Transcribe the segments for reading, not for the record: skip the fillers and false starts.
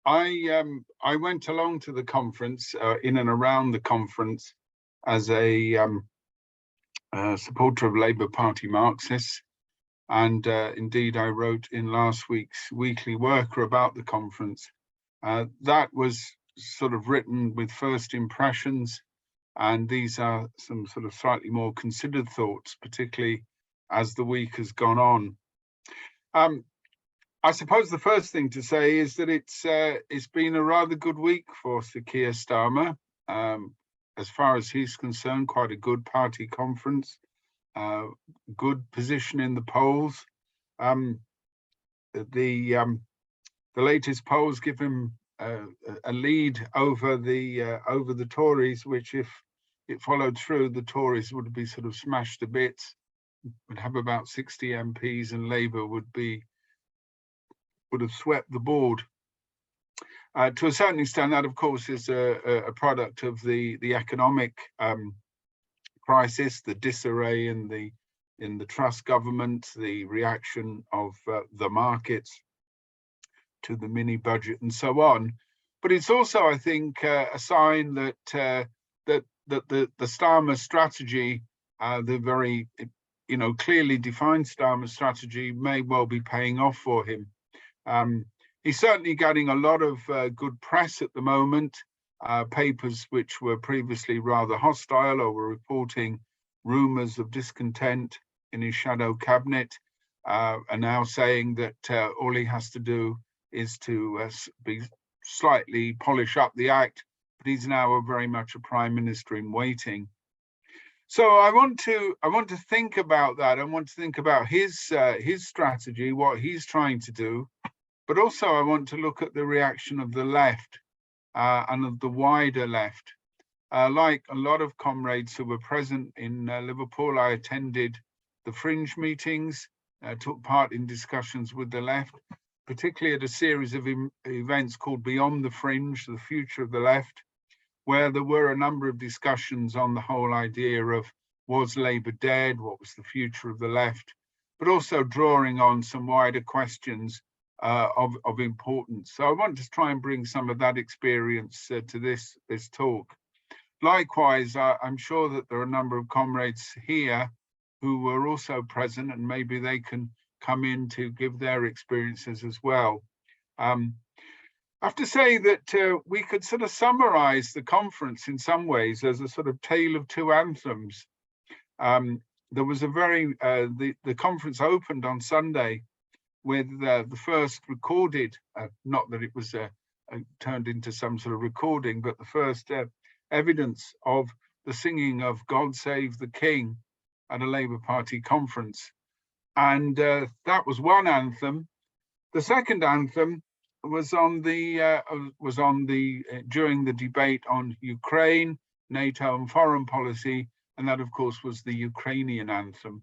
I went along to the conference, in and around the conference, as a supporter of Labour Party Marxists, and indeed I wrote in last week's Weekly Worker about the conference. That was sort of written with first impressions, and these are some sort of slightly more considered thoughts, particularly as the week has gone on. I suppose the first thing to say is that it's been a rather good week for Sir Keir Starmer. As far as he's concerned, quite a good party conference, good position in the polls. The latest polls give him a lead over the Tories, which, if it followed through, the Tories would be sort of smashed to bits, would have about 60 MPs, and Labour would have swept the board. To a certain extent, that of course is a product of the economic crisis, the disarray in the Truss government, the reaction of the markets to the mini budget, and so on. But it's also, I think, a sign that the Starmer strategy, the very clearly defined Starmer strategy, may well be paying off for him. He's certainly getting a lot of good press at the moment. Papers which were previously rather hostile or were reporting rumours of discontent in his shadow cabinet are now saying that all he has to do is to be slightly polish up the act, but he's now very much a prime minister in waiting. So I want to think about that. I want to think about his strategy, what he's trying to do. But also I want to look at the reaction of the left and of the wider left. Like a lot of comrades who were present in Liverpool, I attended the Fringe meetings, took part in discussions with the left, particularly at a series of events called Beyond the Fringe, the Future of the Left, where there were a number of discussions on the whole idea of, was Labour dead? What was the future of the left? But also drawing on some wider questions of importance. So I want to try and bring some of that experience to this talk. Likewise, I'm sure that there are a number of comrades here who were also present, and maybe they can come in to give their experiences as well. I have to say that we could sort of summarize the conference in some ways as a sort of tale of two anthems. There was the conference opened on Sunday with the first recorded, not that it was turned into some sort of recording, but the first evidence of the singing of God Save the King at a Labour Party conference. And that was one anthem. The second anthem was during the debate on Ukraine, NATO and foreign policy, and that of course was the Ukrainian anthem.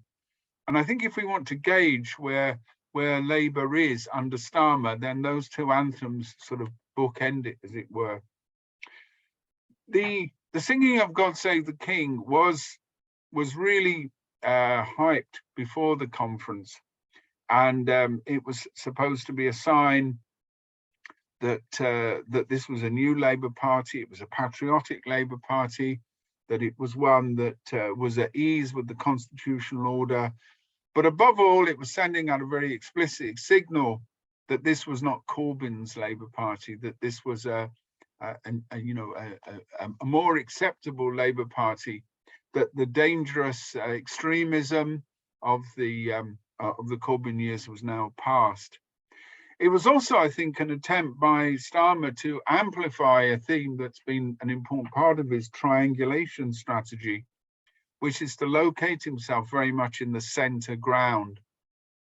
And I think if we want to gauge where Labour is under Starmer, then those two anthems sort of bookend it, as it were. The singing of God Save the King was really hyped before the conference, and it was supposed to be a sign that this was a new Labour Party, it was a patriotic Labour Party, that it was one that was at ease with the constitutional order. But above all, it was sending out a very explicit signal that this was not Corbyn's Labour Party, that this was a more acceptable Labour Party, that the dangerous extremism of the Corbyn years was now past. It was also, I think, an attempt by Starmer to amplify a theme that's been an important part of his triangulation strategy, which is to locate himself very much in the centre ground.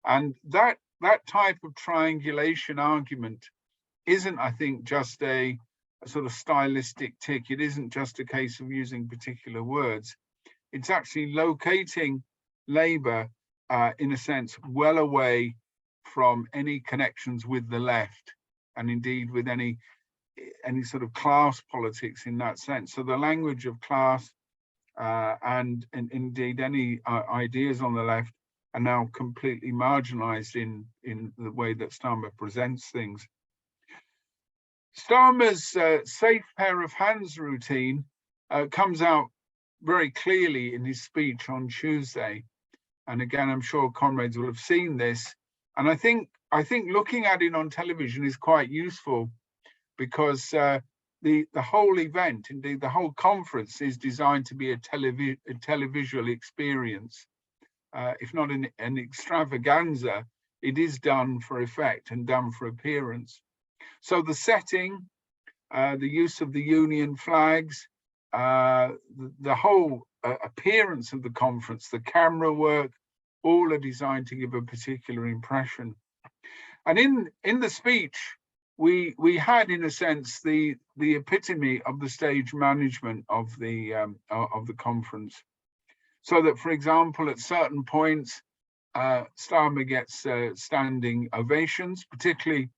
And that type of triangulation argument isn't, I think, just a sort of stylistic tick. It isn't just a case of using particular words. It's actually locating Labour, in a sense, well away from any connections with the left, and indeed with any sort of class politics in that sense. So the language of class and indeed any ideas on the left are now completely marginalized in the way that Starmer presents things. Starmer's safe pair of hands routine comes out very clearly in his speech on Tuesday. And again, I'm sure comrades will have seen this. And I think looking at it on television is quite useful, because the whole event, indeed the whole conference, is designed to be a televisual experience. If not an extravaganza, it is done for effect and done for appearance. So the setting, the use of the Union flags, the whole appearance of the conference, the camera work, all are designed to give a particular impression. And in the speech, we had, in a sense, the epitome of the stage management of the conference. So that, for example, at certain points, Starmer gets standing ovations, particularly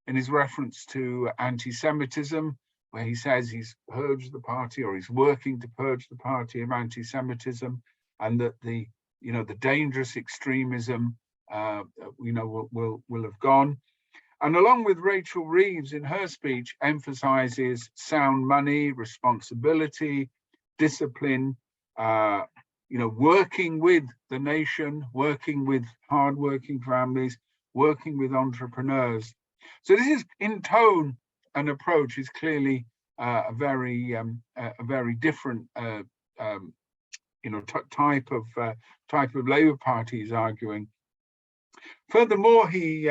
in his reference to anti-Semitism, where he says he's purged the party, or he's working to purge the party of anti-Semitism, and that the dangerous extremism will have gone. And along with Rachel Reeves in her speech, emphasizes sound money, responsibility, discipline, working with the nation, working with hardworking families, working with entrepreneurs. So this is, in tone and approach, is clearly a very different type of Labour Party is arguing. Furthermore, he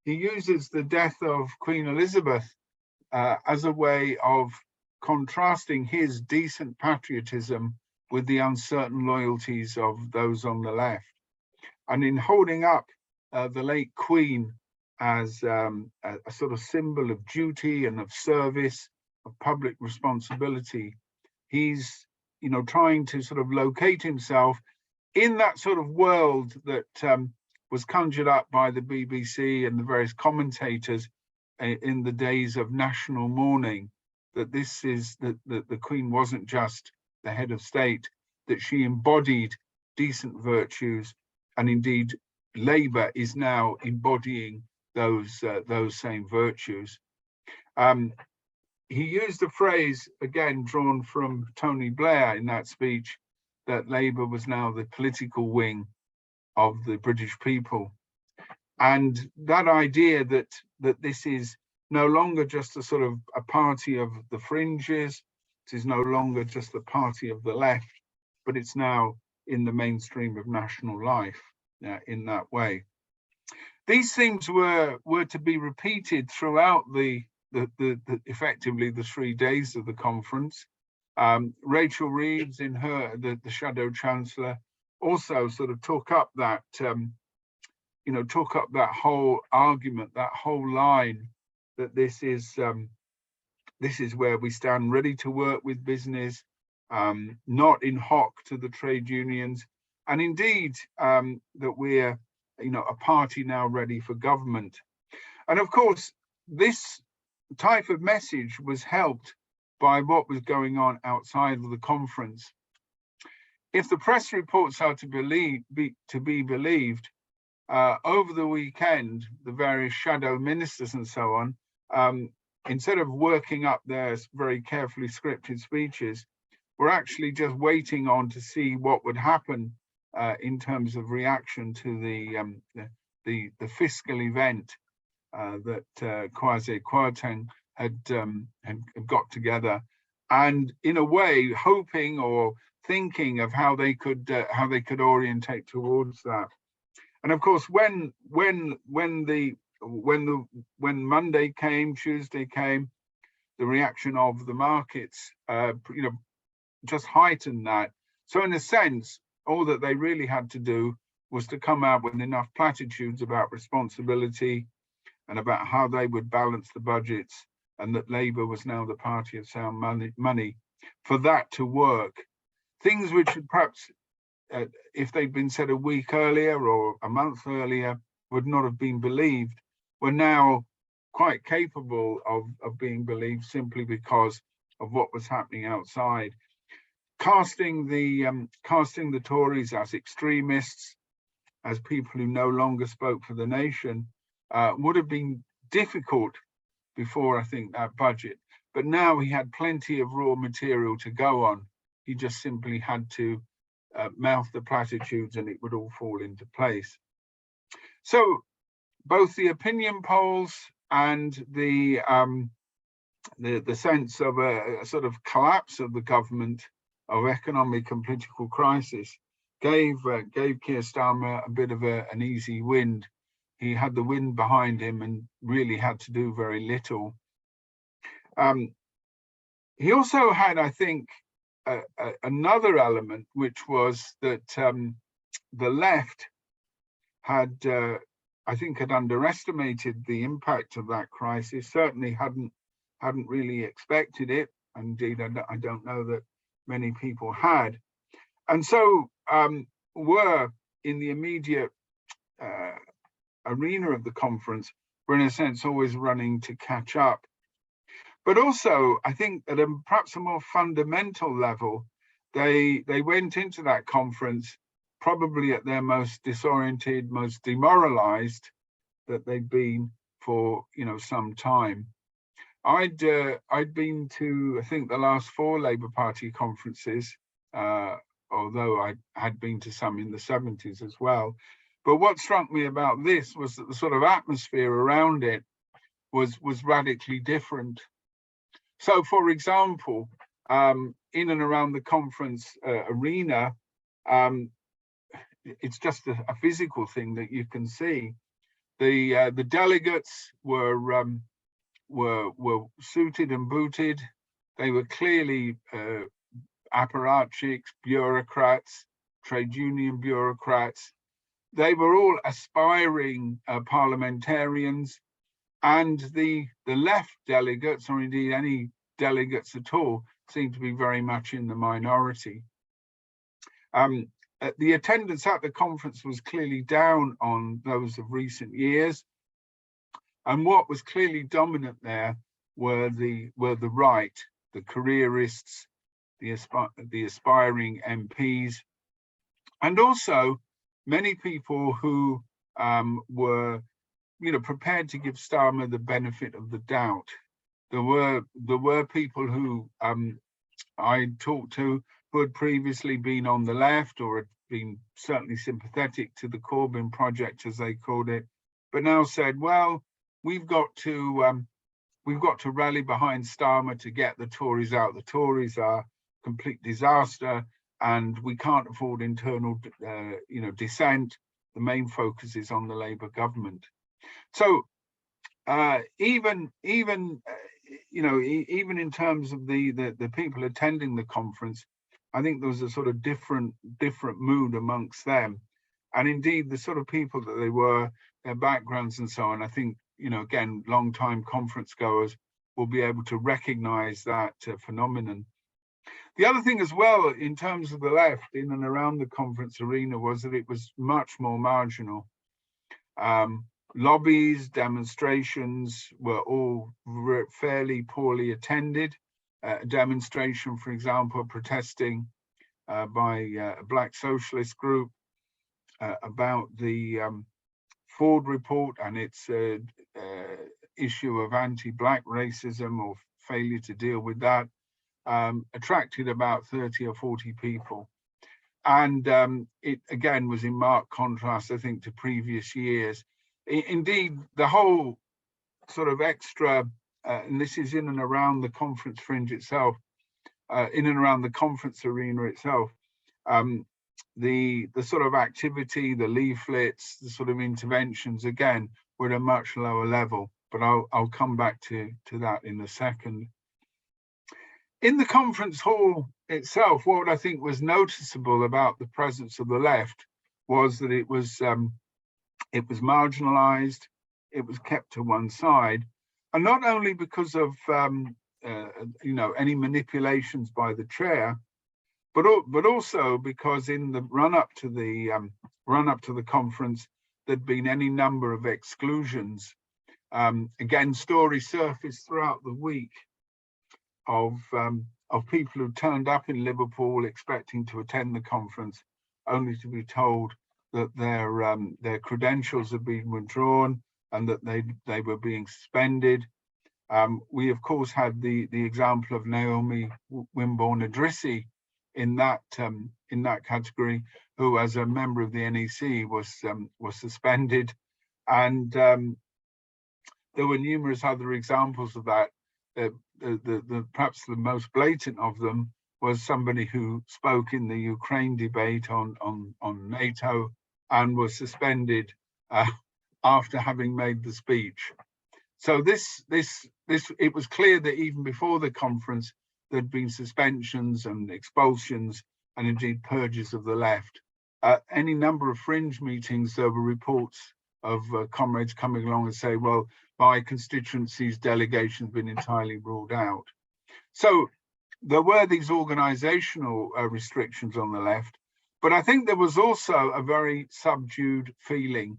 uses the death of Queen Elizabeth as a way of contrasting his decent patriotism with the uncertain loyalties of those on the left. And in holding up the late Queen as a sort of symbol of duty and of service, of public responsibility, he's trying to sort of locate himself in that sort of world that was conjured up by the BBC and the various commentators in the days of national mourning, that the Queen wasn't just the head of state, that she embodied decent virtues, and indeed Labour is now embodying those same virtues. He used a phrase, again drawn from Tony Blair in that speech, that Labour was now the political wing of the British people. And that idea that this is no longer just a sort of a party of the fringes, it is no longer just the party of the left, but it's now in the mainstream of national life in that way. These themes were to be repeated throughout effectively the 3 days of the conference. Rachel Reeves, in her the Shadow Chancellor, also sort of took up that whole argument, that whole line, that this is where we stand ready to work with business, not in hock to the trade unions, and indeed that we're a party now ready for government. And of course, this type of message was helped by what was going on outside of the conference. If the press reports are to be believed, over the weekend, the various shadow ministers and so on, instead of working up their very carefully scripted speeches, were actually just waiting on to see what would happen in terms of reaction to the fiscal event that Kwasi Kwarteng had got together, and in a way hoping or thinking of how they could orientate towards that. And of course, when Monday came, Tuesday came, the reaction of the markets, just heightened that. So in a sense, all that they really had to do was to come out with enough platitudes about responsibility and about how they would balance the budgets, and that Labour was now the party of sound money, for that to work. Things which would perhaps, if they'd been said a week earlier or a month earlier, would not have been believed, were now quite capable of being believed, simply because of what was happening outside. Casting the Tories as extremists, as people who no longer spoke for the nation, would have been difficult before, I think, that budget. But now he had plenty of raw material to go on. He just simply had to mouth the platitudes and it would all fall into place. So both the opinion polls and the sense of a sort of collapse of the government, of economic and political crisis, gave Keir Starmer a bit of an easy wind. He had the wind behind him and really had to do very little. He also had, I think, another element, which was that the left had, I think, had underestimated the impact of that crisis. Certainly hadn't really expected it. Indeed, I don't know that many people had, and so were in the immediate arena of the conference, were in a sense always running to catch up. But also, I think at perhaps a more fundamental level, they went into that conference probably at their most disoriented, most demoralized that they'd been for some time. I'd been to, I think, the last 4 Labour Party conferences, although I had been to some in the 70s as well. But what struck me about this was that the sort of atmosphere around it was radically different. So, for example, in and around the conference arena, it's just a physical thing that you can see. The delegates were suited and booted. They were clearly apparatchiks, bureaucrats, trade union bureaucrats. They were all aspiring parliamentarians, and the left delegates, or indeed any delegates at all, seemed to be very much in the minority. The attendance at the conference was clearly down on those of recent years. And what was clearly dominant there were the right, the careerists, the aspiring MPs, and also many people who were, prepared to give Starmer the benefit of the doubt. There were people who I talked to who had previously been on the left or had been certainly sympathetic to the Corbyn project, as they called it, but now said, well, we've got to rally behind Starmer to get the Tories out. The Tories are a complete disaster, and we can't afford internal, dissent. The main focus is on the Labour government. So even in terms of the people attending the conference, I think there was a sort of different mood amongst them, and indeed the sort of people that they were, their backgrounds and so on. I think, again, long-time conference goers will be able to recognise that phenomenon. The other thing as well, in terms of the left in and around the conference arena, was that it was much more marginal. Lobbies, demonstrations were all fairly poorly attended. A demonstration, for example, protesting by a black socialist group about the Ford report and its issue of anti-black racism or failure to deal with that, attracted about 30 or 40 people. And it, again, was in marked contrast, I think, to previous years. Indeed, the whole sort of extra, and this is in and around the conference fringe itself, in and around the conference arena itself, the sort of activity, the leaflets, the sort of interventions, again, were at a much lower level. But I'll come back to that in a second. In the conference hall itself, what I think was noticeable about the presence of the left was that it was marginalized, it was kept to one side, and not only because of any manipulations by the chair, but also because in the run up to the conference, there'd been any number of exclusions. Again, stories surfaced throughout the week of people who turned up in Liverpool expecting to attend the conference, only to be told that their credentials had been withdrawn and that they were being suspended. We of course had the example of Naomi Wimborne Idrissi in that category, who as a member of the NEC was suspended, and there were numerous other examples of that. Perhaps the most blatant of them was somebody who spoke in the Ukraine debate on NATO and was suspended after having made the speech. So it was clear that even before the conference, there'd been suspensions and expulsions and indeed purges of the left. Any number of fringe meetings, there were reports of comrades coming along and say, well, my constituency's delegation has been entirely ruled out. So there were these organizational restrictions on the left, but I think there was also a very subdued feeling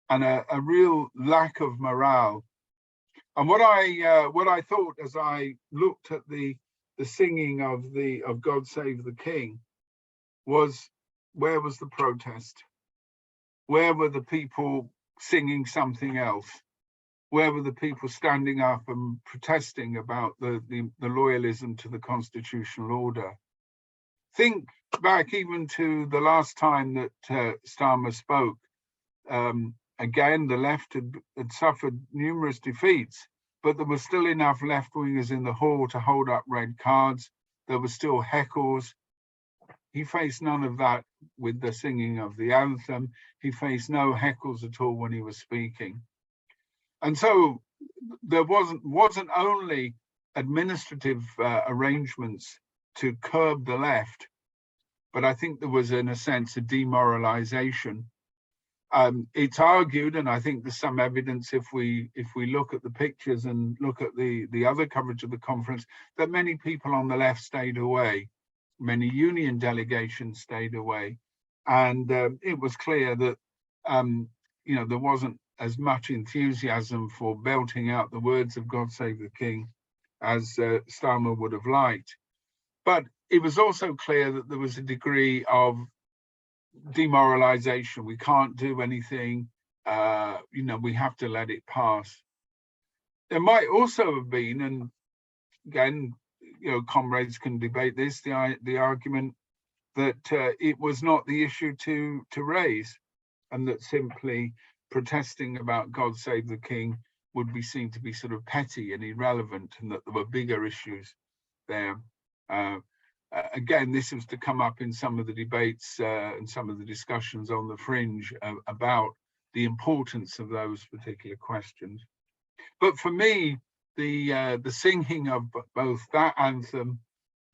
and a real lack of morale. And what I thought as I looked at the singing of God Save the King was, where was the protest? Where were the people singing something else? Where were the people standing up and protesting about the loyalism to the constitutional order? Think back even to the last time that Starmer spoke. Again, the left had suffered numerous defeats, but there were still enough left-wingers in the hall to hold up red cards. There were still heckles. He faced none of that with the singing of the anthem. He faced no heckles at all when he was speaking. And so there wasn't only administrative arrangements to curb the left, but I think there was, in a sense, a demoralization. It's argued, and I think there's some evidence if we look at the pictures and look at the other coverage of the conference, that many people on the left stayed away. Many union delegations stayed away, and it was clear that there wasn't as much enthusiasm for belting out the words of God Save the King as Starmer would have liked. But it was also clear that there was a degree of demoralization. We can't do anything, we have to let it pass. There might also have been, and again, comrades can debate this, the argument that it was not the issue to raise, and that simply protesting about God Save the King would be seen to be sort of petty and irrelevant, and that there were bigger issues there. Again, this was to come up in some of the debates and some of the discussions on the fringe about the importance of those particular questions. But for me, the singing of both that anthem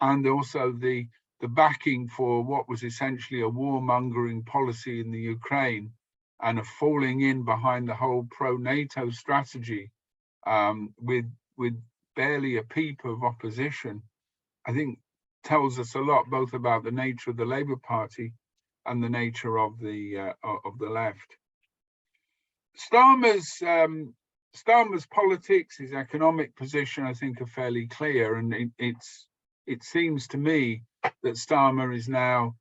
and also the backing for what was essentially a warmongering policy in the Ukraine and a falling in behind the whole pro-NATO strategy with barely a peep of opposition, I think tells us a lot both about the nature of the Labour Party and the nature of the left. Starmer's politics, his economic position, I think, are fairly clear, and it seems to me that Starmer is now,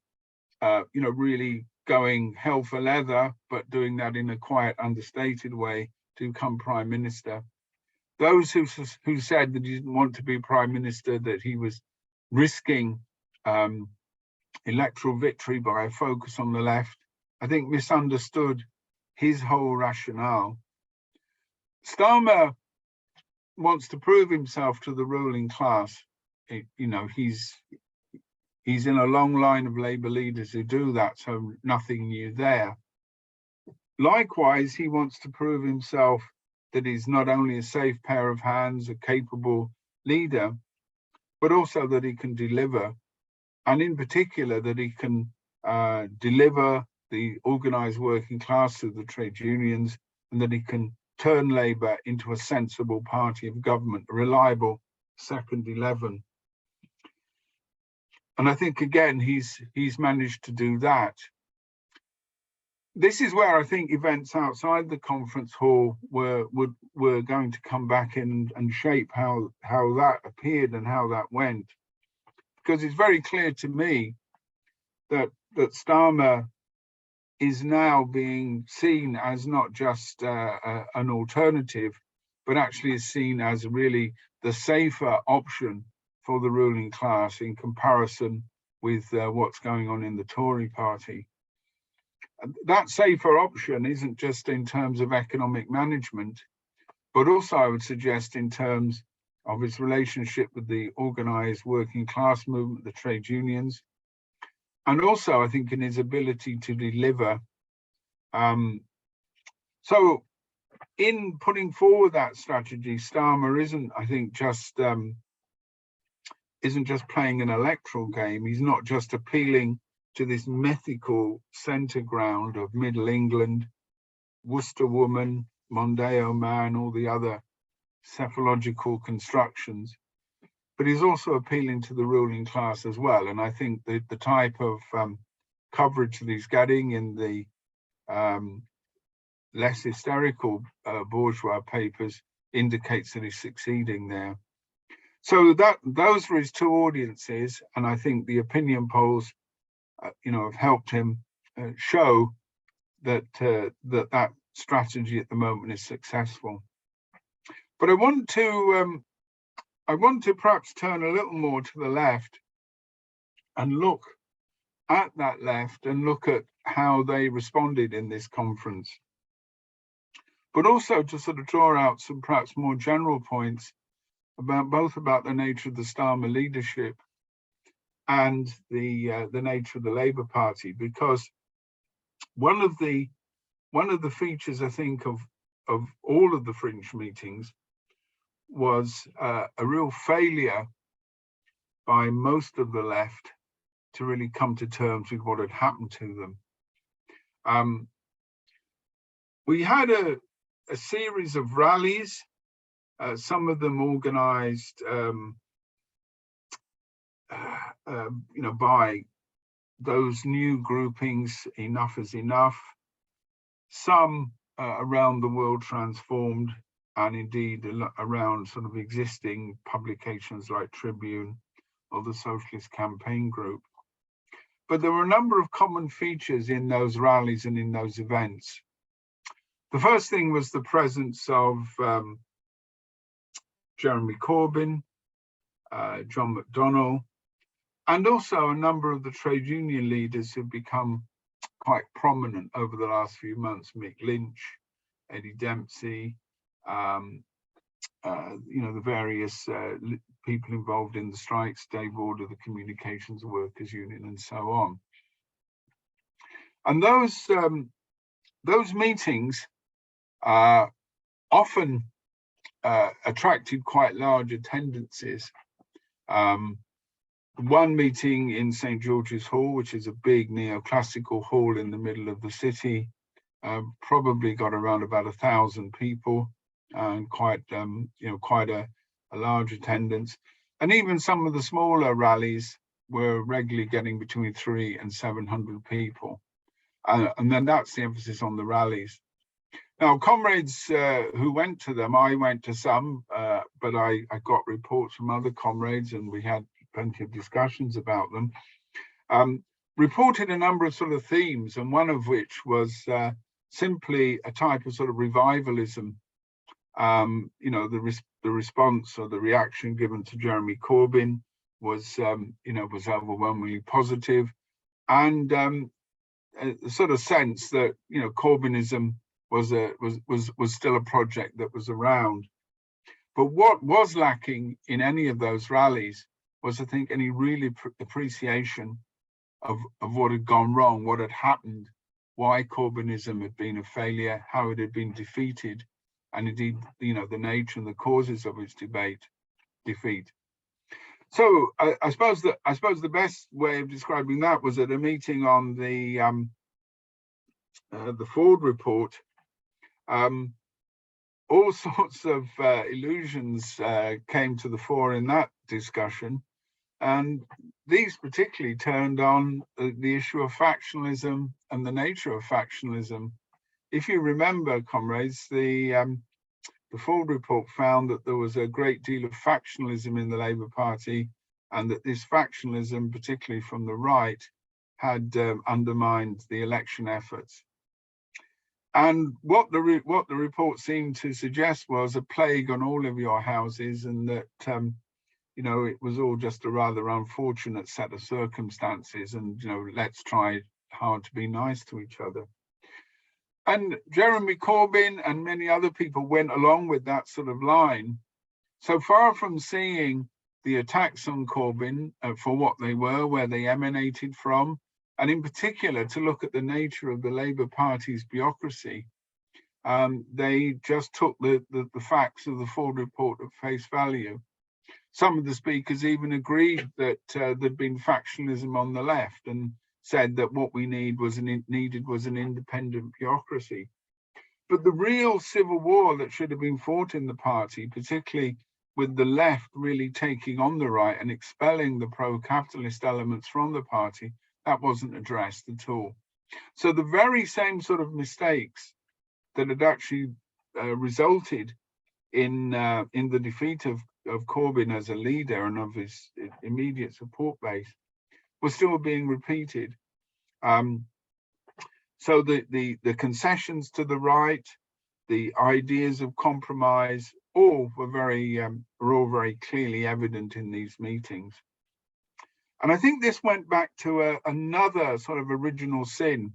really going hell for leather, but doing that in a quiet, understated way to become Prime Minister. Those who said that he didn't want to be Prime Minister, that he was risking electoral victory by a focus on the left, I think misunderstood his whole rationale. Starmer wants to prove himself to the ruling class. He's in a long line of Labour leaders who do that, so nothing new there. Likewise, he wants to prove himself that he's not only a safe pair of hands, a capable leader, but also that he can deliver, and in particular that he can deliver the organised working class through the trade unions, and that he can turn Labour into a sensible party of government, a reliable second 11. And I think, again, he's managed to do that. This is where I think events outside the conference hall were going to come back in and shape how that appeared and how that went. Because it's very clear to me that Starmer is now being seen as not just an alternative, but actually is seen as really the safer option for the ruling class in comparison with what's going on in the Tory party. That safer option isn't just in terms of economic management, but also I would suggest in terms of its relationship with the organised working class movement, the trade unions, and also I think in his ability to deliver. So in putting forward that strategy, Starmer isn't, I think, just playing an electoral game. He's not just appealing to this mythical centre ground of Middle England, Worcester woman, Mondeo man, all the other cephalogical constructions, but he's also appealing to the ruling class as well. And I think the type of coverage that he's getting in the less hysterical bourgeois papers indicates that he's succeeding there. So those were his two audiences, and I think the opinion polls, have helped him show that that strategy at the moment is successful. But I want to perhaps turn a little more to the left and look at that left and look at how they responded in this conference, but also to sort of draw out some perhaps more general points about the nature of the Starmer leadership and the nature of the Labour Party, because one of the features, I think, of all of the fringe meetings was a real failure by most of the left to really come to terms with what had happened to them. We had a series of rallies, some of them organised, by those new groupings, Enough is Enough, some around the world transformed, and indeed around sort of existing publications like Tribune or the Socialist Campaign Group. But there were a number of common features in those rallies and in those events. The first thing was the presence of Jeremy Corbyn, John McDonnell, and also a number of the trade union leaders who've become quite prominent over the last few months: Mick Lynch, Eddie Dempsey, the various people involved in the strikes, Dave Order, the Communications Workers Union, and so on. And those meetings often attracted quite large attendances. One meeting in St. George's Hall, which is a big neoclassical hall in the middle of the city, probably got around about 1,000 people, and quite a large attendance. And even some of the smaller rallies were regularly getting between 300 and 700 people. And then that's the emphasis on the rallies. Now, comrades who went to them, I went to some, but I got reports from other comrades, and we had plenty of discussions about them, reported a number of sort of themes, and one of which was simply a type of sort of revivalism. The response or the reaction given to Jeremy Corbyn was overwhelmingly positive, and a sort of sense that Corbynism was still a project that was around. But what was lacking in any of those rallies was, I think, any real appreciation of what had gone wrong, what had happened, why Corbynism had been a failure, how it had been defeated, and indeed, the nature and the causes of its defeat. So I suppose the best way of describing that was at a meeting on the Ford report. All sorts of illusions came to the fore in that discussion, and these particularly turned on the issue of factionalism and the nature of factionalism. If you remember, comrades, the Ford report found that there was a great deal of factionalism in the Labour Party, and that this factionalism, particularly from the right, had undermined the election efforts. And what the report seemed to suggest was a plague on all of your houses, and that you know, it was all just a rather unfortunate set of circumstances, and you know, let's try hard to be nice to each other. And Jeremy Corbyn and many other people went along with that sort of line. So far from seeing the attacks on Corbyn for what they were, where they emanated from, and in particular to look at the nature of the Labour Party's bureaucracy, they just took the facts of the full report at face value. Some of the speakers even agreed that there'd been factionalism on the left, and said that what we needed was an independent bureaucracy. But the real civil war that should have been fought in the party, particularly with the left really taking on the right and expelling the pro-capitalist elements from the party, that wasn't addressed at all. So the very same sort of mistakes that had actually resulted in the defeat of Corbyn as a leader and of his immediate support base were still being repeated. So the concessions to the right, the ideas of compromise, all were all very clearly evident in these meetings. And I think this went back to another sort of original sin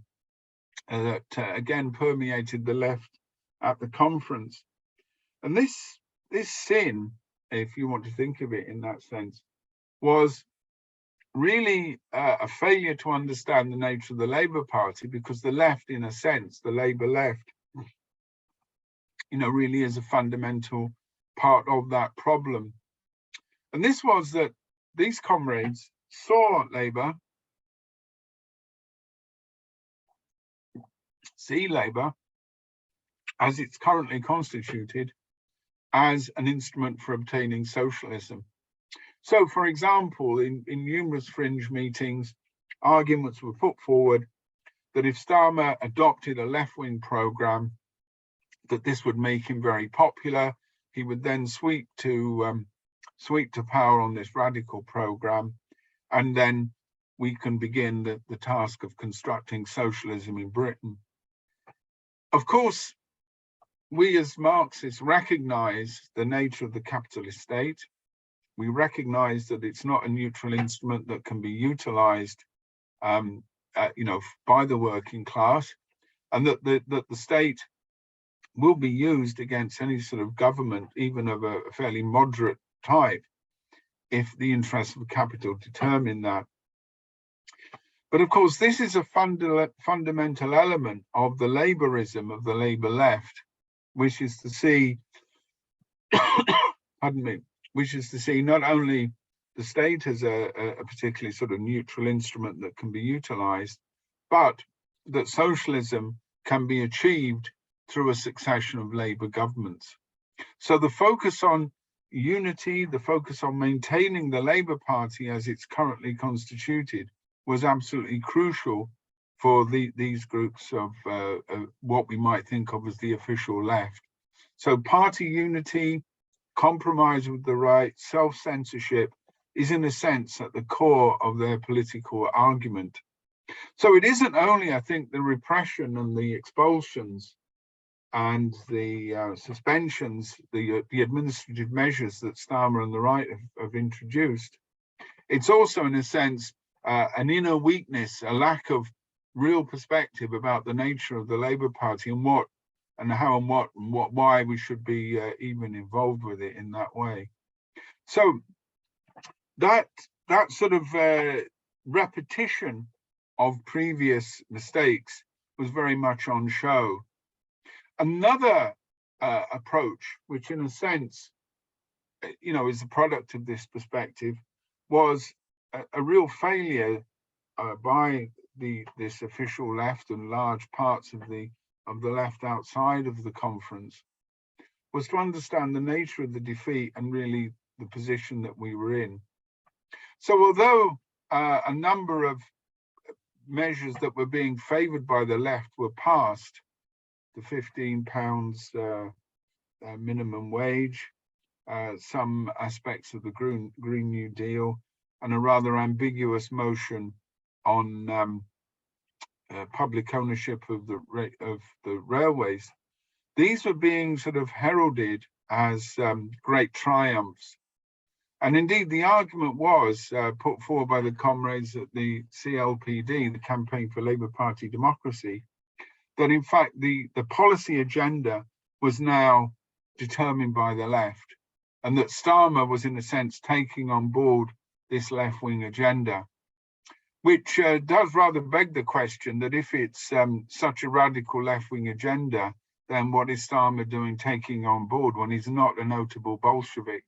that again permeated the left at the conference. And this sin, if you want to think of it in that sense, was really a failure to understand the nature of the Labour Party, because the left, in a sense, the Labour left, you know, really is a fundamental part of that problem. And this was that these comrades saw Labour, as it's currently constituted, as an instrument for obtaining socialism. So, for example, in numerous fringe meetings, arguments were put forward that if Starmer adopted a left-wing programme, that this would make him very popular. He would then sweep to power on this radical programme, and then we can begin the task of constructing socialism in Britain. Of course, we as Marxists recognise the nature of the capitalist state. We recognise that it's not a neutral instrument that can be utilised, you know, by the working class, and that the state will be used against any sort of government, even of a fairly moderate type, if the interests of capital determine that. But of course, this is a fundamental element of the laborism of the Labour left, which is to see, pardon me, which is to see not only the state as a particularly sort of neutral instrument that can be utilised, but that socialism can be achieved through a succession of Labour governments. So the focus on unity, the focus on maintaining the Labour Party as it's currently constituted, was absolutely crucial for these groups of what we might think of as the official left. So party unity, compromise with the right, self-censorship is in a sense at the core of their political argument. So it isn't only, I think, the repression and the expulsions and the suspensions, the administrative measures that Starmer and the right have introduced. It's also, in a sense, an inner weakness, a lack of real perspective about the nature of the Labour Party and what and how and why we should be even involved with it in that way. So that sort of repetition of previous mistakes was very much on show. Another approach, which in a sense, you know, is a product of this perspective, was a real failure by this official left and large parts of the left outside of the conference, was to understand the nature of the defeat and really the position that we were in. So although a number of measures that were being favoured by the left were passed, the £15 minimum wage, some aspects of the Green New Deal, and a rather ambiguous motion on public ownership of the railways, these were being sort of heralded as great triumphs. And indeed, the argument was put forward by the comrades at the CLPD, the Campaign for Labour Party Democracy, that in fact the policy agenda was now determined by the left, and that Starmer was in a sense taking on board this left-wing agenda, which does rather beg the question that if it's such a radical left-wing agenda, then what is Starmer doing taking on board when he's not a notable Bolshevik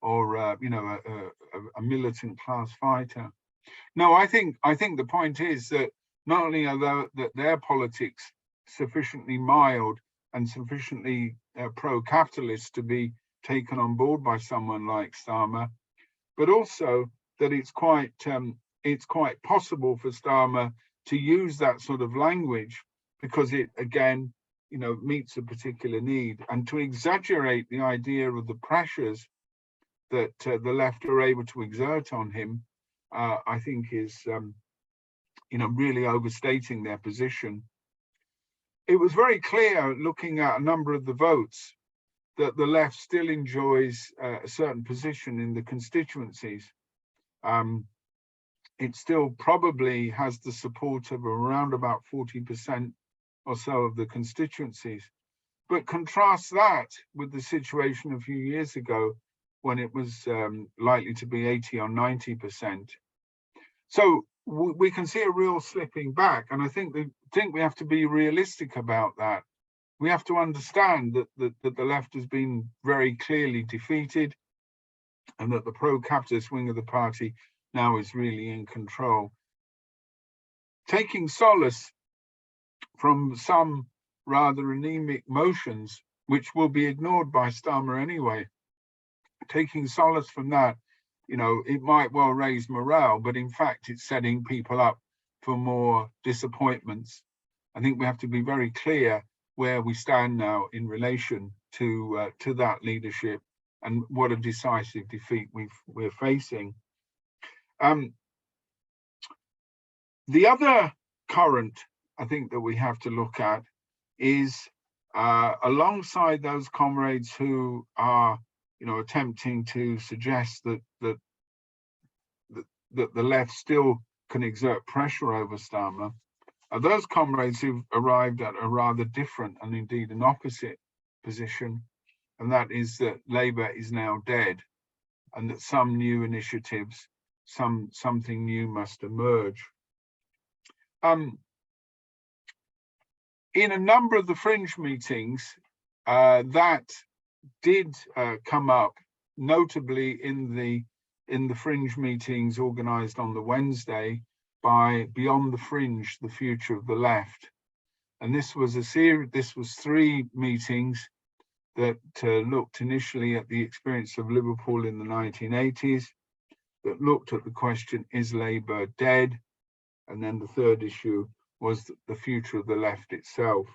or you know, a militant class fighter? No, I think the point is that not only are that their politics sufficiently mild and sufficiently pro-capitalist to be taken on board by someone like Starmer, but also that it's quite possible for Starmer to use that sort of language because it again, you know, meets a particular need, and to exaggerate the idea of the pressures that the left are able to exert on him, I think is, you know, really overstating their position. It was very clear, looking at a number of the votes, that the left still enjoys a certain position in the constituencies. It still probably has the support of around about 40% or so of the constituencies. But contrast that with the situation a few years ago when it was likely to be 80 or 90%. So we can see a real slipping back, and I think we have to be realistic about that. We have to understand that the left has been very clearly defeated, and that the pro-capitalist wing of the party now is really in control. Taking solace from some rather anemic motions, which will be ignored by Starmer anyway, taking solace from that, you know, it might well raise morale, but in fact, it's setting people up for more disappointments. I think we have to be very clear where we stand now in relation to that leadership and what a decisive defeat we're facing. The other current, I think, that we have to look at is alongside those comrades who are, you know, attempting to suggest that the left still can exert pressure over Starmer, are those comrades who've arrived at a rather different and indeed an opposite position, and that is that Labour is now dead, and that some new initiatives, something new must emerge. In a number of the fringe meetings, that did come up, notably in the fringe meetings organised on the Wednesday by Beyond the Fringe, the Future of the Left. And this was a series, this was 3 meetings that looked initially at the experience of Liverpool in the 1980s, that looked at the question, is Labour dead? And then the third issue was the future of the left itself.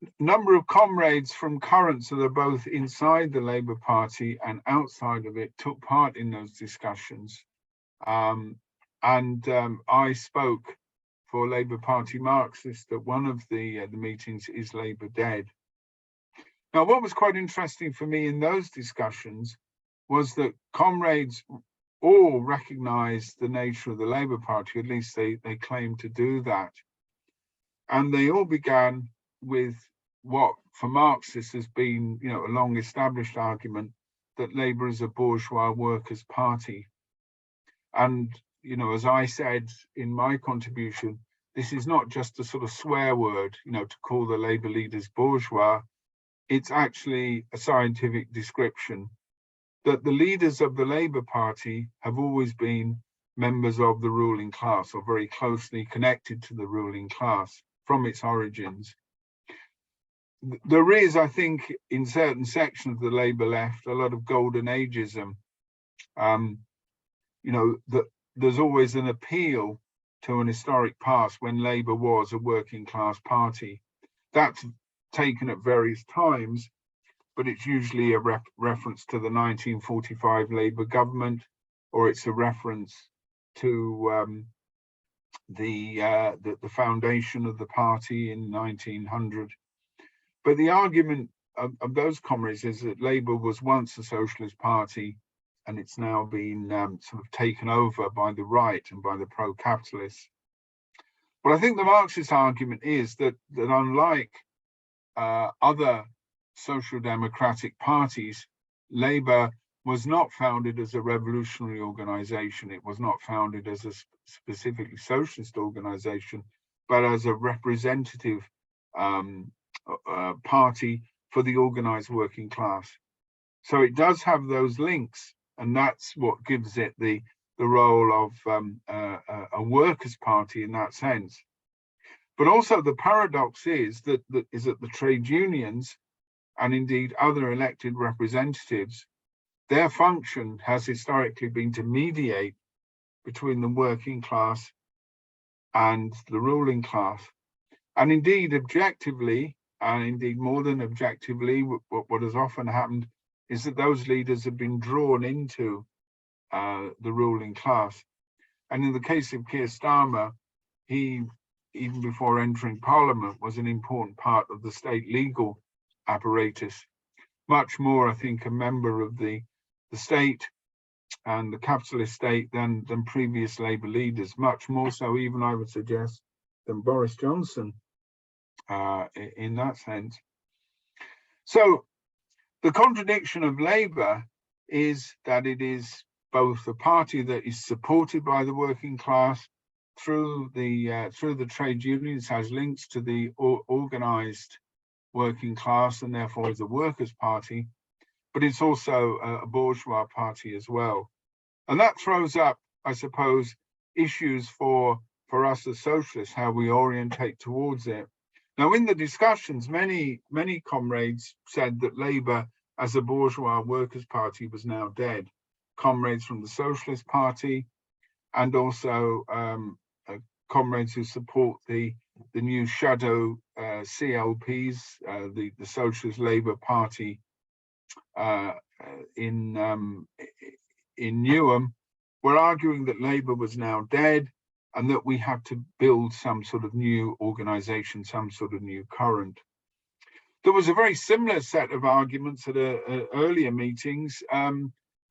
A number of comrades from currents that are both inside the Labour Party and outside of it took part in those discussions. I spoke for Labour Party Marxist at one of the meetings, Is Labour Dead? Now, what was quite interesting for me in those discussions was that comrades all recognised the nature of the Labour Party, at least they claimed to do that. And they all began with what for Marxists has been, you know, a long established argument that Labour is a bourgeois workers' party. And, you know, as I said in my contribution, this is not just a sort of swear word, you know, to call the Labour leaders bourgeois. It's actually a scientific description that the leaders of the Labour Party have always been members of the ruling class, or very closely connected to the ruling class from its origins. There is, I think, in certain sections of the Labour left, a lot of golden ageism. You know, that there's always an appeal to an historic past when Labour was a working class party. That's taken at various times, but it's usually a reference to the 1945 Labour government, or it's a reference to the foundation of the party in 1900. But the argument of those comrades is that Labour was once a socialist party, and it's now been sort of taken over by the right and by the pro-capitalists. But I think the Marxist argument is that unlike other social democratic parties, Labour was not founded as a revolutionary organization. It was not founded as a specifically socialist organization, but as a representative party for the organized working class. So it does have those links, and that's what gives it the role of a workers' party in that sense. But also the paradox is that the trade unions, and indeed other elected representatives, their function has historically been to mediate between the working class and the ruling class. And indeed, objectively, and indeed more than objectively, what has often happened is that those leaders have been drawn into the ruling class. And in the case of Keir Starmer, he, even before entering Parliament, was an important part of the state legal apparatus. Much more, I think, a member of the state and the capitalist state than previous Labour leaders, much more so even, I would suggest, than Boris Johnson in that sense. So the contradiction of Labour is that it is both a party that is supported by the working class through the trade unions, has links to the organised working class, and therefore is a workers' party, but it's also a bourgeois party as well. And that throws up, I suppose, issues for us as socialists, how we orientate towards it. Now, in the discussions, many comrades said that Labour as a bourgeois workers' party was now dead. Comrades from the Socialist Party, and also comrades who support the new shadow CLPs, the Socialist Labour Party in Newham, were arguing that Labour was now dead and that we had to build some sort of new organisation, some sort of new current. There was a very similar set of arguments at earlier meetings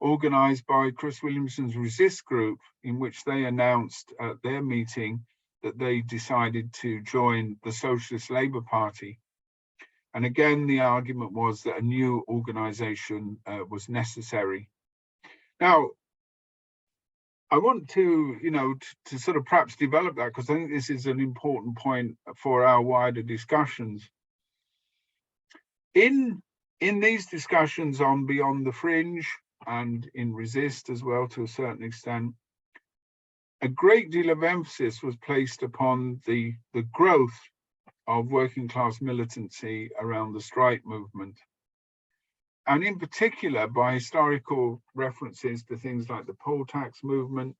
organised by Chris Williamson's Resist group, in which they announced at their meeting that they decided to join the Socialist Labour Party. And again, the argument was that a new organisation was necessary. Now, I want to, to sort of perhaps develop that, because I think this is an important point for our wider discussions. In these discussions on Beyond the Fringe and in Resist as well, to a certain extent, a great deal of emphasis was placed upon the growth of working class militancy around the strike movement, and in particular by historical references to things like the poll tax movement,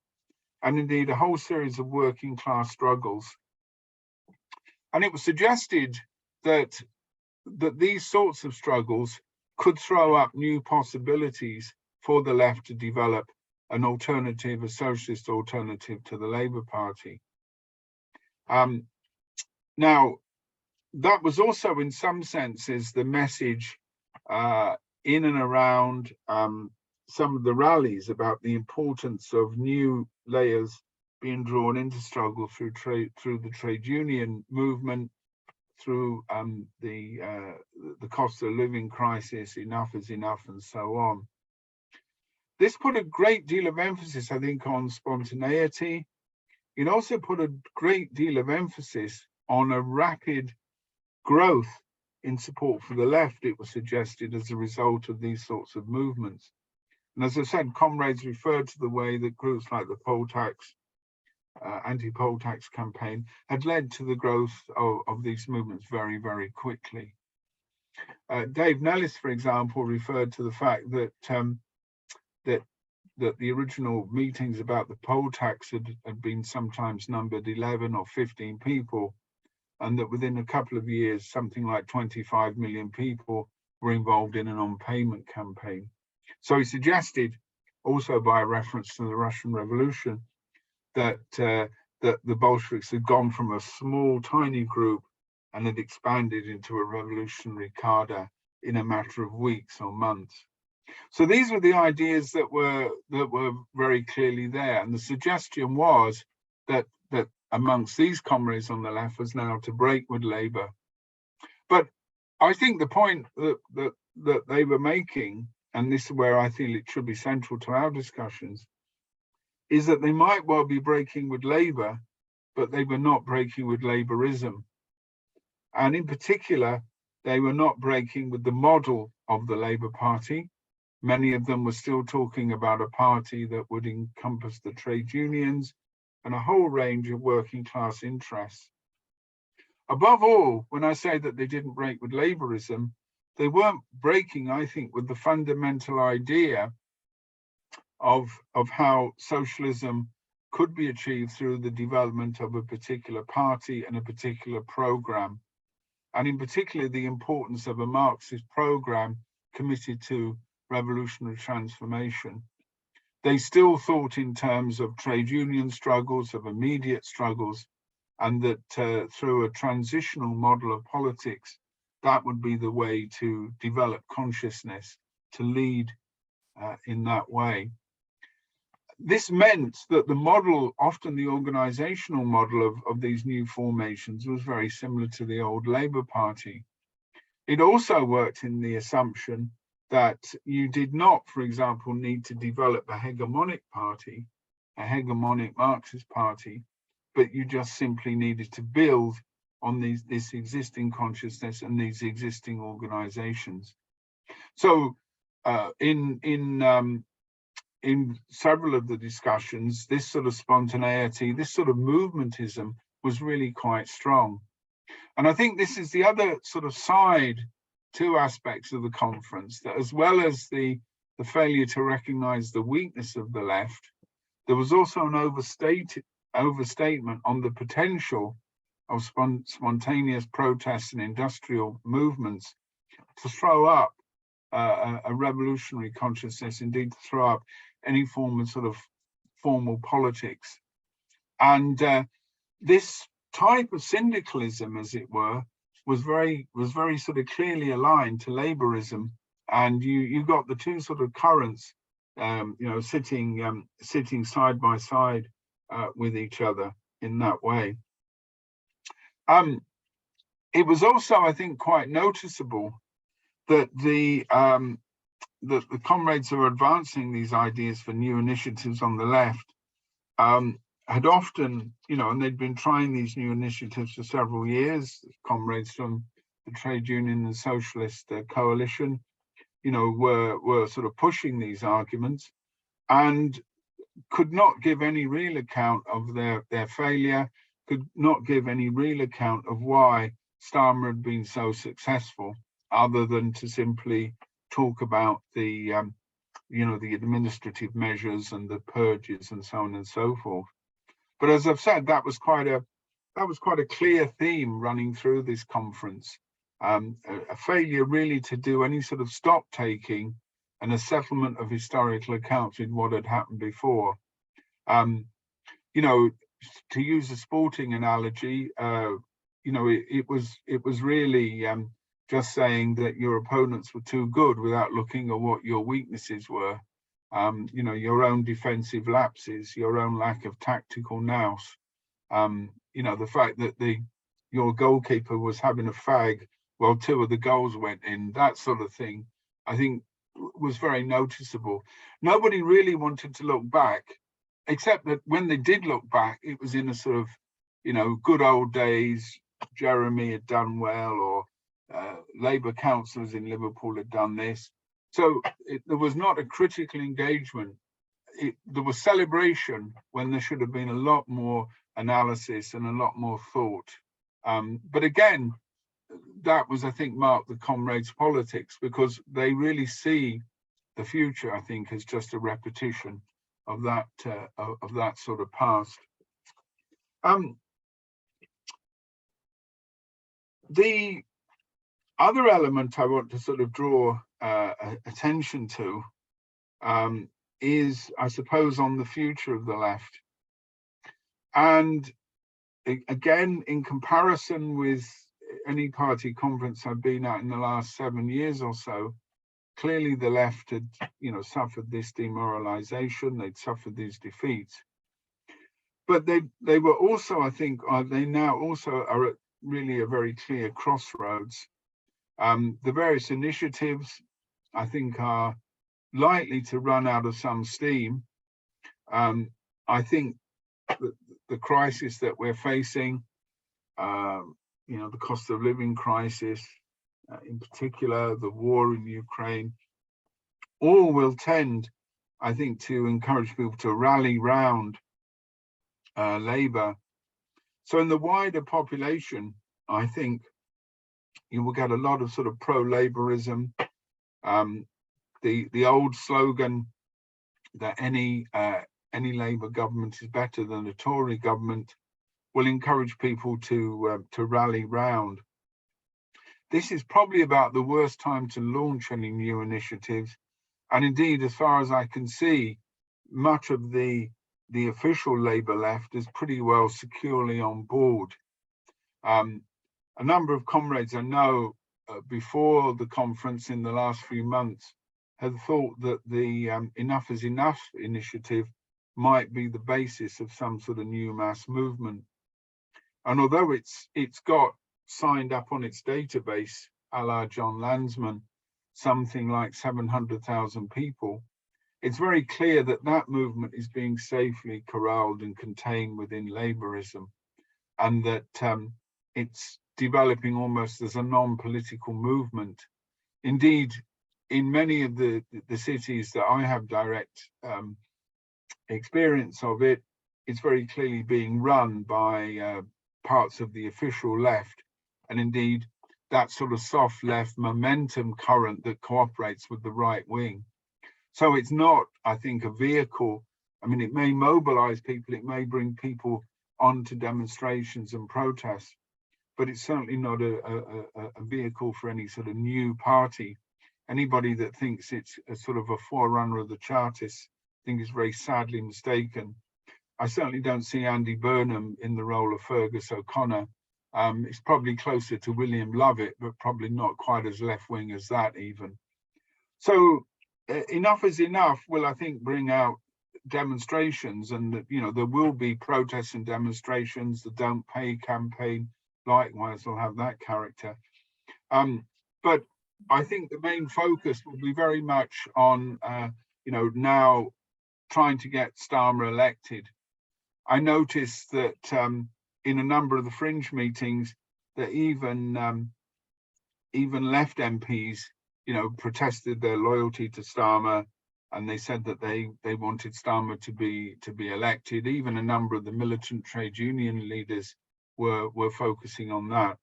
and indeed a whole series of working class struggles. And it was suggested that these sorts of struggles could throw up new possibilities for the left to develop an alternative, a socialist alternative to the Labour Party. Now, that was also in some senses the message in and around some of the rallies about the importance of new layers being drawn into struggle through the trade union movement, through the cost of living crisis, enough is enough, and so on. This put a great deal of emphasis, I think, on spontaneity. It also put a great deal of emphasis on a rapid growth in support for the left, it was suggested, as a result of these sorts of movements. And as I said, comrades referred to the way that groups like the poll tax, anti-poll tax campaign had led to the growth of these movements very, very quickly. Dave Nellis, for example, referred to the fact that that the original meetings about the poll tax had been sometimes numbered 11 or 15 people, and that within a couple of years, something like 25 million people were involved in a non-payment campaign. So he suggested, also by reference to the Russian Revolution, that that the Bolsheviks had gone from a small, tiny group and had expanded into a revolutionary cadre in a matter of weeks or months. So these were the ideas that were very clearly there, and the suggestion was that amongst these comrades on the left was now to break with Labour. But I think the point that they were making, and this is where I feel it should be central to our discussions, is that they might well be breaking with Labour, but they were not breaking with laborism. And in particular, they were not breaking with the model of the Labour Party. Many of them were still talking about a party that would encompass the trade unions and a whole range of working class interests. Above all, when I say that they didn't break with laborism, they weren't breaking, I think, with the fundamental idea of how socialism could be achieved through the development of a particular party and a particular program, and in particular the importance of a Marxist program committed to revolutionary transformation. They still thought in terms of trade union struggles, of immediate struggles, and that through a transitional model of politics, that would be the way to develop consciousness, to lead in that way. This meant that the model, often the organizational model of these new formations, was very similar to the old Labour Party. It also worked in the assumption that you did not, for example, need to develop a hegemonic party, a hegemonic Marxist party, but you just simply needed to build on this existing consciousness and these existing organizations. So in several of the discussions, this sort of spontaneity, this sort of movementism was really quite strong. And I think this is the other sort of side, two aspects of the conference, that as well as the failure to recognize the weakness of the left, there was also an overstatement on the potential of spontaneous protests and industrial movements to throw up a revolutionary consciousness, indeed to throw up any form of sort of formal politics. And this type of syndicalism, as it were, was very sort of clearly aligned to laborism, and you got the two sort of currents, sitting side by side with each other in that way. It was also, I think, quite noticeable that the comrades who are advancing these ideas for new initiatives on the left had often, and they'd been trying these new initiatives for several years. Comrades from the trade union and socialist coalition, were sort of pushing these arguments and could not give any real account of their failure, could not give any real account of why Starmer had been so successful, other than to simply talk about the administrative measures and the purges and so on and so forth. But as I've said, that was quite a clear theme running through this conference. A failure really to do any sort of stock taking and a settlement of historical accounts with what had happened before. To use a sporting analogy, it was really just saying that your opponents were too good without looking at what your weaknesses were. Your own defensive lapses, your own lack of tactical nous. The fact that your goalkeeper was having a fag while two of the goals went in, that sort of thing, I think was very noticeable. Nobody really wanted to look back, except that when they did look back, it was in a sort of, good old days, Jeremy had done well, or Labour councillors in Liverpool had done this. So there was not a critical engagement. There was celebration when there should have been a lot more analysis and a lot more thought. But again, that was, I think, marked the comrades' politics, because they really see the future, I think, as just a repetition of that sort of past. The other element I want to sort of draw attention to is, I suppose, on the future of the left. And again, in comparison with any party conference I've been at in the last 7 years or so, clearly the left had, suffered this demoralization, they'd suffered these defeats. But they were also, I think, they now also are at really a very clear crossroads. The various initiatives, I think, are likely to run out of some steam. I think the crisis that we're facing, the cost of living crisis, in particular, the war in Ukraine, all will tend, I think, to encourage people to rally round Labour. So in the wider population, I think you will get a lot of sort of pro-Laborism. The old slogan that any Labour government is better than a Tory government will encourage people to rally round. This is probably about the worst time to launch any new initiatives. And indeed, as far as I can see, much of the official Labour left is pretty well securely on board. A number of comrades I know before the conference in the last few months had thought that the Enough is Enough initiative might be the basis of some sort of new mass movement. And although it's got signed up on its database, a la John Landsman, something like 700,000 people, it's very clear that that movement is being safely corralled and contained within Laborism, and that it's developing almost as a non-political movement. Indeed, in many of the cities that I have direct experience of it, it's very clearly being run by parts of the official left, and indeed that sort of soft left momentum current that cooperates with the right wing. So it's not, I think, a vehicle. I mean, it may mobilize people, it may bring people onto demonstrations and protests, but it's certainly not a vehicle for any sort of new party. Anybody that thinks it's a sort of a forerunner of the Chartists, I think is very sadly mistaken. I certainly don't see Andy Burnham in the role of Fergus O'Connor. It's probably closer to William Lovett, but probably not quite as left-wing as that even. So Enough is Enough will, I think, bring out demonstrations, and there will be protests and demonstrations. The Don't Pay campaign likewise will have that character. But I think the main focus will be very much on, now trying to get Starmer elected. I noticed that in a number of the fringe meetings, that even left MPs, protested their loyalty to Starmer, and they said that they wanted Starmer to be elected. Even a number of the militant trade union leaders were focusing on that.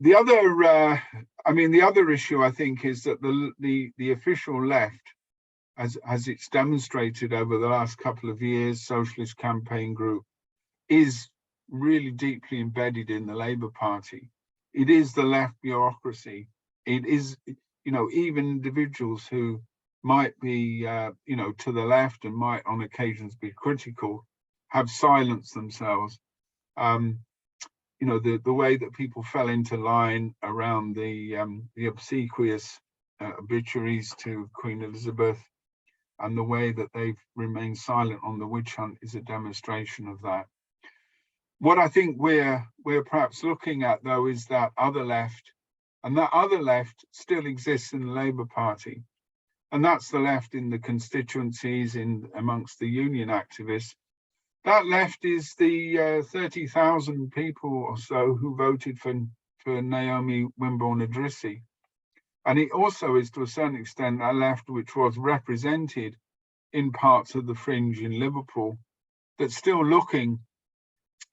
The other issue, I think, is that the official left, as it's demonstrated over the last couple of years, Socialist Campaign Group, is really deeply embedded in the Labour Party. It is the left bureaucracy. It is, even individuals who might be, to the left and might on occasions be critical, have silenced themselves. The way that people fell into line around the obsequious obituaries to Queen Elizabeth, and the way that they've remained silent on the witch hunt is a demonstration of that. What I think we're perhaps looking at, though, is that other left, and that other left still exists in the Labour Party, and that's the left in the constituencies, amongst the union activists. That left is the 30,000 people or so who voted for Naomi Wimborne-Idrissi. And it also is, to a certain extent, that left which was represented in parts of the fringe in Liverpool, that's still looking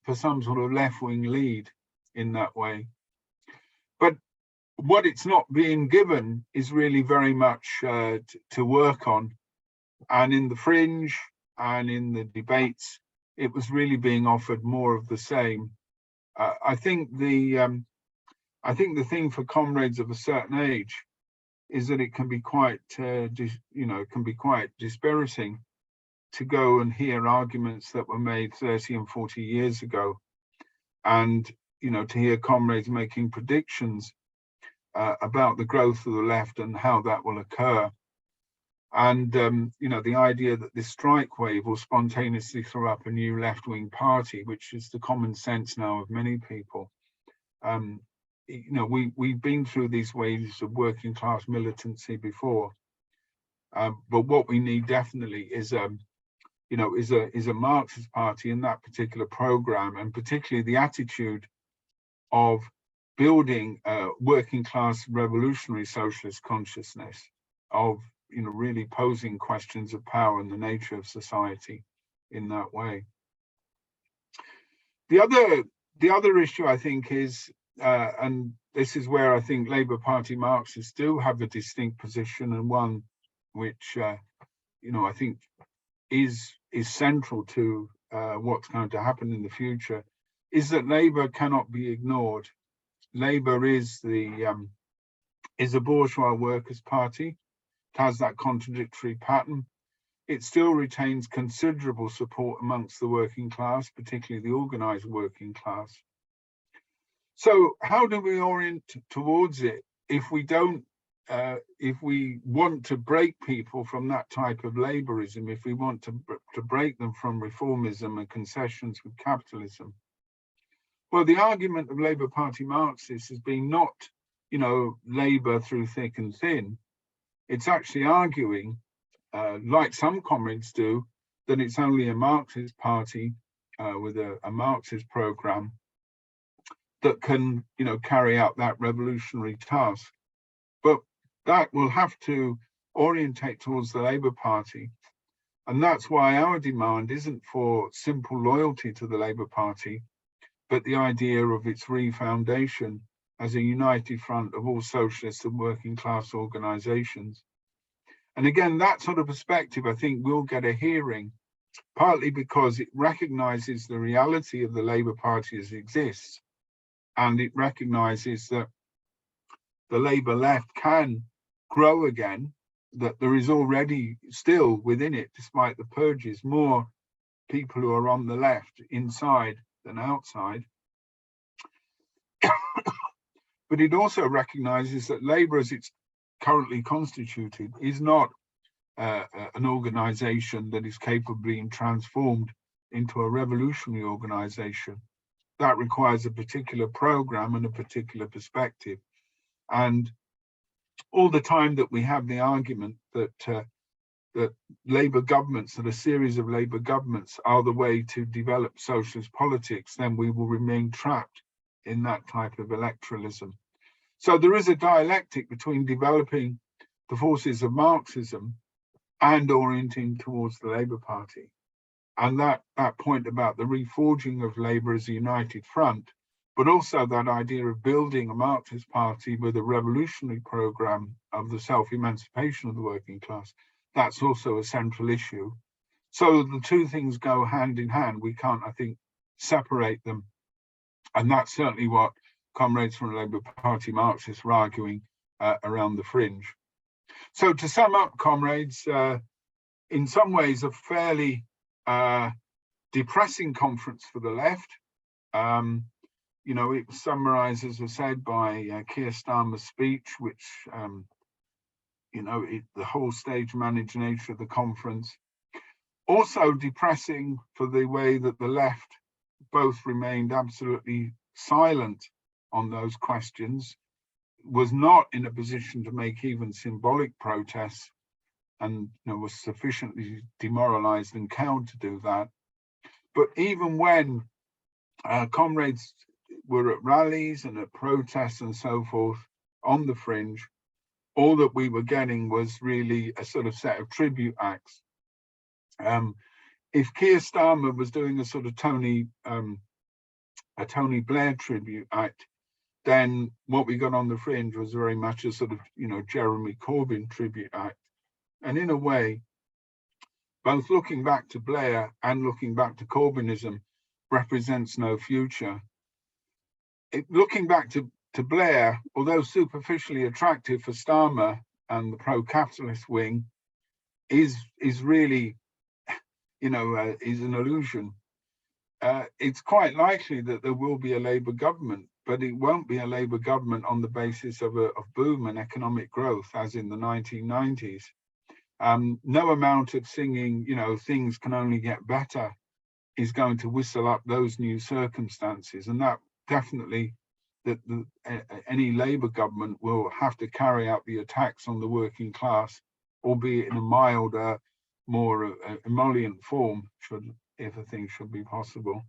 for some sort of left-wing lead in that way. But what it's not being given is really very much to work on. And in the fringe and in the debates, it was really being offered more of the same. I think the thing for comrades of a certain age is that it can be quite, dispiriting to go and hear arguments that were made 30 and 40 years ago, and to hear comrades making predictions about the growth of the left and how that will occur. And the idea that this strike wave will spontaneously throw up a new left-wing party, which is the common sense now of many people. We've been through these waves of working class militancy before, but what we need definitely is a Marxist party in that particular program, and particularly the attitude of building a working class revolutionary socialist consciousness, of really posing questions of power and the nature of society in that way. The other issue, I think, is and this is where I think Labour Party Marxists do have a distinct position, and one which I think is central to what's going to happen in the future, is that Labour cannot be ignored. Labour is a bourgeois workers' party. It has that contradictory pattern. It still retains considerable support amongst the working class, particularly the organised working class. So how do we orient towards it if we don't, if we want to break people from that type of labourism, if we want to break them from reformism and concessions with capitalism? Well, the argument of Labour Party Marxists has been not, Labour through thick and thin. It's actually arguing, like some comrades do, that it's only a Marxist party with a Marxist programme that can, carry out that revolutionary task. But that will have to orientate towards the Labour Party. And that's why our demand isn't for simple loyalty to the Labour Party, but the idea of its refoundation as a united front of all socialist and working class organisations. And again, that sort of perspective, I think, will get a hearing, partly because it recognises the reality of the Labour Party as it exists, and it recognises that the Labour left can grow again, that there is already still within it, despite the purges, more people who are on the left inside than outside. But it also recognises that Labour, as it's currently constituted, is not an organisation that is capable of being transformed into a revolutionary organisation. That requires a particular programme and a particular perspective. And all the time that we have the argument that that Labour governments, that a series of Labour governments are the way to develop socialist politics, then we will remain trapped in that type of electoralism. So there is a dialectic between developing the forces of Marxism and orienting towards the Labour Party. And that point about the reforging of Labour as a united front, but also that idea of building a Marxist party with a revolutionary programme of the self-emancipation of the working class, that's also a central issue. So the two things go hand in hand. We can't, I think, separate them. And that's certainly what comrades from Labour Party Marxists are arguing around the fringe. So to sum up, comrades, in some ways a fairly depressing conference for the left. It was summarised, as I said, by Keir Starmer's speech, which, the whole stage-managed nature of the conference. Also depressing for the way that the left both remained absolutely silent on those questions, was not in a position to make even symbolic protests, and was sufficiently demoralised and cowed to do that. But even when comrades were at rallies and at protests and so forth on the fringe, all that we were getting was really a sort of set of tribute acts. If Keir Starmer was doing a sort of Tony Blair tribute act, then what we got on the fringe was very much a sort of, Jeremy Corbyn tribute act. And in a way, both looking back to Blair and looking back to Corbynism represents no future. Looking back to Blair, although superficially attractive for Starmer and the pro-capitalist wing, is really is an illusion. It's quite likely that there will be a Labour government, but it won't be a Labour government on the basis of boom and economic growth as in the 1990s. No amount of singing, things can only get better is going to whistle up those new circumstances. And that definitely, that any Labour government will have to carry out the attacks on the working class, albeit in a milder, more emollient form, if a thing should be possible.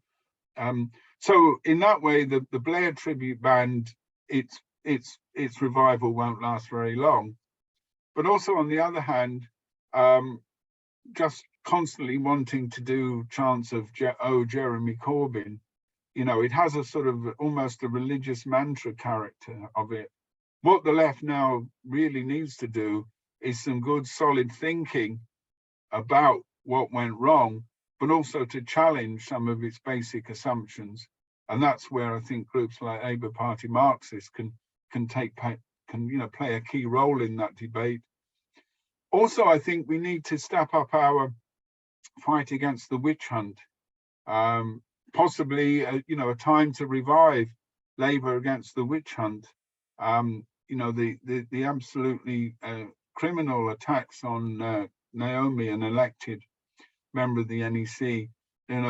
So in that way, the Blair tribute band, its revival won't last very long. But also on the other hand, just constantly wanting to do chants of Jeremy Corbyn, it has a sort of almost a religious mantra character of it. What the left now really needs to do is some good solid thinking about what went wrong, but also to challenge some of its basic assumptions. And that's where I think groups like Labour Party Marxists can play a key role in that debate. Also, I think we need to step up our fight against the witch hunt. Possibly, a time to revive Labour against the witch hunt. The absolutely criminal attacks on Naomi, an elected member of the NEC,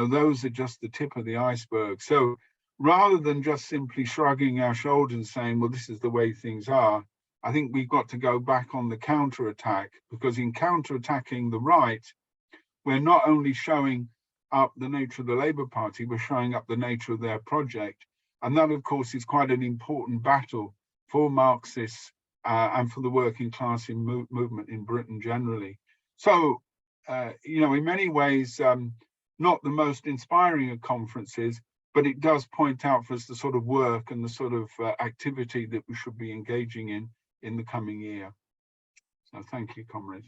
those are just the tip of the iceberg. So rather than just simply shrugging our shoulders and saying, well, this is the way things are, I think we've got to go back on the counterattack, because in counterattacking the right, we're not only showing up the nature of the Labour Party, we're showing up the nature of their project. And that, of course, is quite an important battle for Marxists and for the working class movement in Britain generally. So, in many ways, not the most inspiring of conferences, but it does point out for us the sort of work and the sort of activity that we should be engaging in the coming year. So thank you, comrades.